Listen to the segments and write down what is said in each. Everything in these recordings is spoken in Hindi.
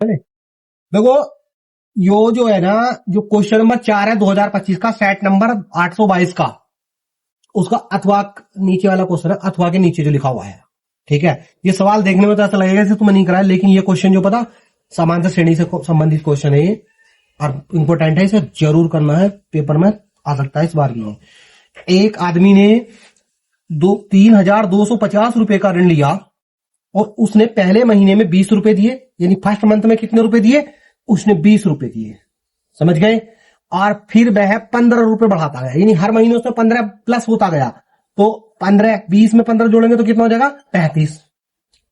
देखो यो जो है ना, जो क्वेश्चन नंबर 4 है 2025 का, सेट नंबर 822 का, उसका अथवा नीचे वाला क्वेश्चन है, अथवा के नीचे जो लिखा हुआ है। ठीक है, ये सवाल देखने में तो ऐसा लगेगा जैसे तुमने नहीं कराया, लेकिन ये क्वेश्चन जो पता समांतर श्रेणी से संबंधित क्वेश्चन है ये, और इंपॉर्टेंट है, इसे जरूर करना है, पेपर में आ सकता है इस बार भी। एक आदमी ने 3,250 रुपए का ऋण लिया और उसने पहले महीने में 20 रुपए दिए, यानी फर्स्ट मंथ में कितने रुपए दिए, उसने 20 रुपए दिए, समझ गए। और फिर वह 15 रुपए बढ़ाता गया, यानी हर महीने उसमें 15 प्लस होता गया। तो 15, 20 में 15 जोड़ेंगे तो कितना हो जाएगा 35,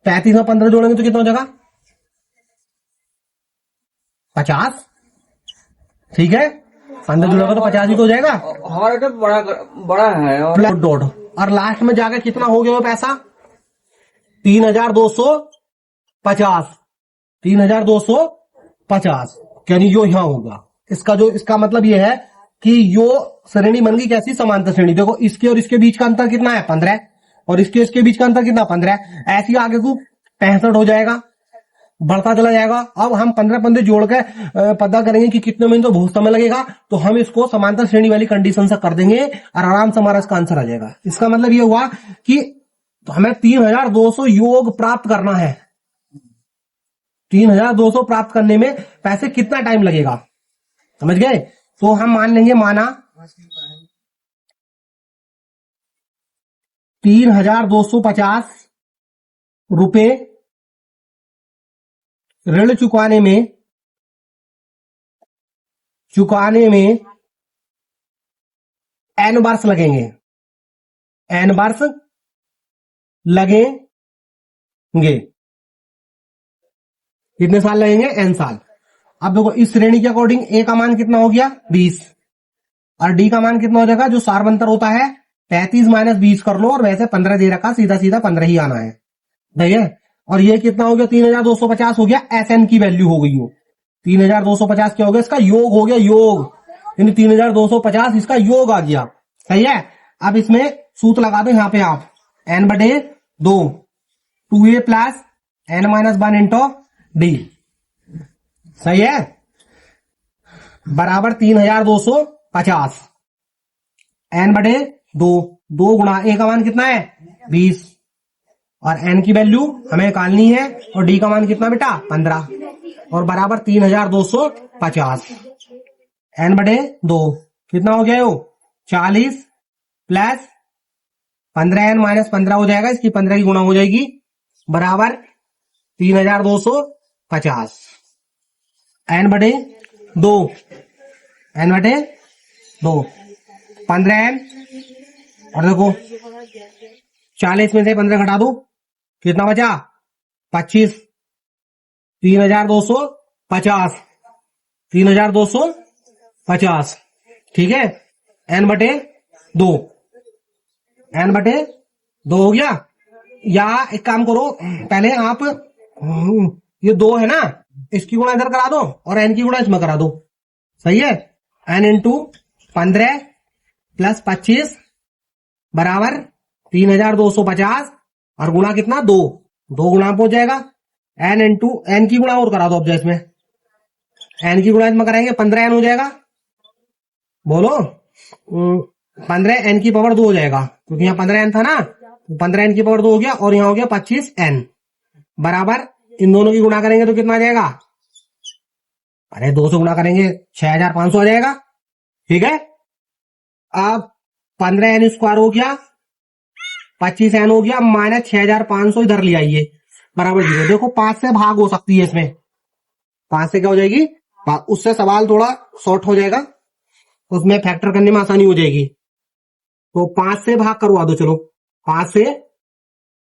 35 में 15 जोड़ेंगे तो कितना हो जाएगा 50। ठीक है, 15 जोड़ेगा तो 50 ही तो हो जाएगा हमारा तो बड़ा बड़ा है। और लास्ट में जाकर कितना हो गया वो पैसा 3,250, 3,250, यानी यो यहां होगा। इसका मतलब ये है कि यो श्रेणी बन गई कैसी, समांतर श्रेणी। देखो इसके और इसके बीच का अंतर कितना है 15, और इसके बीच का अंतर कितना 15, ऐसी आगे को 65 हो जाएगा, बढ़ता चला जाएगा। अब हम 15 जोड़ के पता करेंगे कि कितने महीने, तो बहुत समय लगेगा, तो हम इसको समांतर श्रेणी वाली कंडीशन से कर देंगे और आराम से हमारा इसका आंसर आ जाएगा। इसका मतलब ये हुआ कि तो हमें 3,200 योग प्राप्त करना है। 3,200 प्राप्त करने में पैसे कितना टाइम लगेगा, समझ गए। तो हम मान लेंगे, माना 3,250 रुपए ऋण चुकाने में n वर्ष लगेंगे, n वर्ष लगेंगे। कितने साल लगेंगे, n साल। अब देखो इस श्रेणी के अकॉर्डिंग a का मान कितना हो गया 20, और d का मान कितना हो जाएगा, जो सार्वंतर होता है 35 माइनस 20 कर लो, और वैसे 15 दे रखा, सीधा सीधा 15 ही आना है, ठीक है। और ये कितना हो गया 3,250 हो गया, SN की वैल्यू हो गई हो 3,250, क्या हो गया इसका योग हो गया, योग, यानी 3,250 इसका योग आ गया, सही है। अब इसमें सूत्र लगा दो यहां पे आप, n/2 2a plus n-1 into D, सही है, बराबर 3,250 n/2, 2 गुणा a का मान कितना है 20, और n की वैल्यू हमें निकालनी है, और d का मान कितना बेटा 15, और बराबर 3,250 n/2 कितना हो गया, 40 प्लस 15n माइनस 15 हो जाएगा, इसकी 15 की गुणा हो जाएगी, बराबर 3,250 n/2, n/2 15n, और देखो 40 में से 15 घटा दो, कितना बचा 25, 3,250, 3,250, ठीक है, n/2, n/2 हो गया। या एक काम करो, पहले आप ये 2 है ना, इसकी गुणा इधर करा दो और n की गुणा इसमें करा दो, सही है। n इंटू 15 प्लस 25 बराबर 3,250, और गुणा कितना 2 गुणा हो जाएगा, n इंटू n की गुणा और करा दो, अब जो इसमें n की गुणा इसमें कराएंगे 15n हो जाएगा, बोलो 15n की पावर 2 हो जाएगा, क्योंकि यहाँ 15n था ना, 15n की पावर 2 हो गया, और यहाँ हो गया 25n, बराबर इन दोनों की गुणा करेंगे तो कितना आ जाएगा, अरे 2 से गुणा करेंगे 6,500 आ जाएगा, ठीक है। अब 15n स्क्वायर हो गया, 25n हो गया, माइनस 6,500 इधर ले आइए, बराबर 0। देखो 5 से भाग हो सकती है इसमें, 5 से क्या हो जाएगी, उससे सवाल थोड़ा शॉर्ट हो जाएगा, उसमें फैक्टर करने में आसानी हो जाएगी, तो 5 से भाग करवा दो, चलो 5 से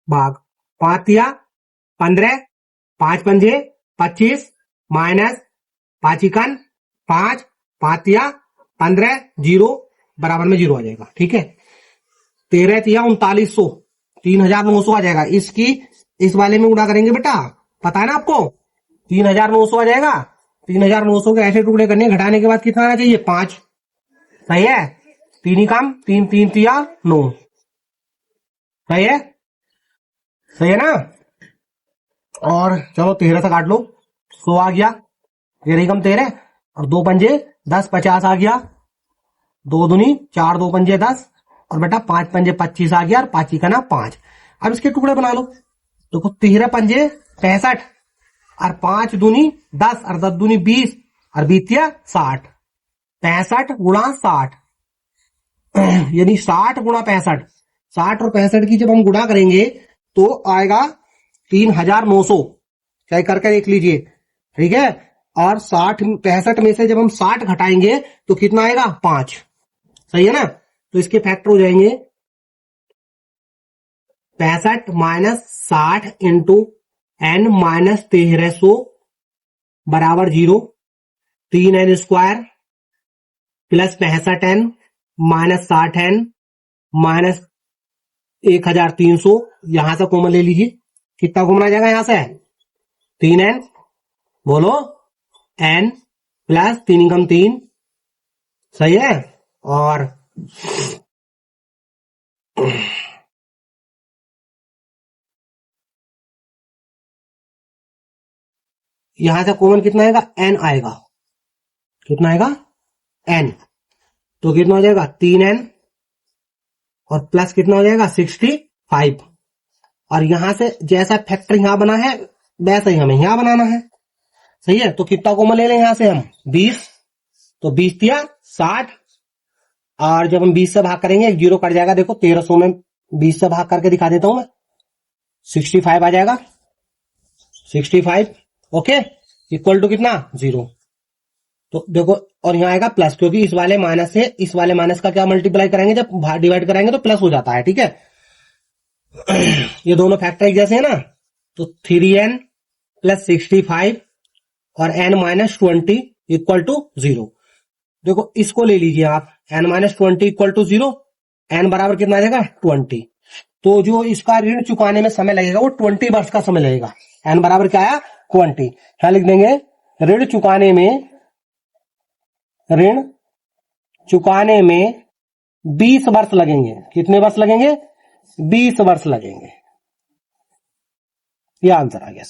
भाग, 5 या 15, 5 पंजे 25, माइनस 5 इकन 5, 5 या 15, 0, बराबर में 0 आ जाएगा, ठीक है। 13 या 3900, 3,900 आ जाएगा, इसकी इस वाले में गुणा करेंगे बेटा, पता है ना आपको 3,900 आ जाएगा। 3,900 के ऐसे टुकड़े करने, घटाने के बाद कितना आना चाहिए 5, सही है, 3 ही काम, 3 3 या 9, सही है, सही है ना। और चलो 13 से काट लो, 100 आ गया, ये रही कम 13, और 2 पंजे 10, 50 आ गया, 2 दूनी 4, 2 पंजे 10, और बेटा 5 पंजे 25 आ गया, और 5 का ना 5। अब इसके टुकड़े बना लो। देखो 13 पंजे 65, और 5 दूनी 10, और 10 दूनी 20, और 20 60। 65 गुणा 60 यानी 60 गुणा 65। 60 और 65 की जब हम गुणा करेंगे तो आएगा 3900, चाहे करके देख लीजिए, ठीक है। और 65 में से जब हम 60 घटाएंगे तो कितना आएगा? 5। सही है ना? तो इसके फैक्टर हो जाएंगे 65 माइनस 60 इंटू n माइनस 1300 बराबर 0, 3n square plus 65n minus 60n minus 1300। यहां से कॉमन ले लीजिए, कितना कॉमन आ जाएगा यहां से? 3n, बोलो, n प्लस 3 कम 3, सही है। और यहां से कॉमन कितना आएगा? n आएगा। कितना आएगा? n। तो कितना हो जाएगा? 3n, और प्लस कितना हो जाएगा? 65। और यहां से जैसा फैक्टर यहां बना है वैसा ही हमें यहां बनाना है, सही है। तो कितना कॉमन ले लें यहां से हम? 20। तो 20 दिया 60, और जब हम 20 से भाग करेंगे एक जीरो कट जाएगा। देखो 1300 में 20 से भाग करके दिखा देता हूं मैं, 65 आ जाएगा। 65 ओके, इक्वल टू कितना? 0। तो देखो, और यहां आएगा प्लस, क्योंकि इस वाले माइनस से इस वाले माइनस का क्या मल्टीप्लाई करेंगे, जब डिवाइड कराएंगे तो प्लस हो जाता है, ठीक है। ये दोनों फैक्टर एक जैसे है ना। तो 3n प्लस 65 और n माइनस 20 इक्वल टू 0। देखो इसको ले लीजिए आप, n minus 20 equal to 0, n बराबर कितना आ जाएगा? 20। तो जो इसका ऋण चुकाने में समय लगेगा वो 20 वर्ष का समय लगेगा। n बराबर क्या आया? 20। क्या लिख देंगे? ऋण चुकाने में 20 वर्ष लगेंगे। कितने वर्ष लगेंगे? 20 वर्ष लगेंगे। ये आंसर आ गया।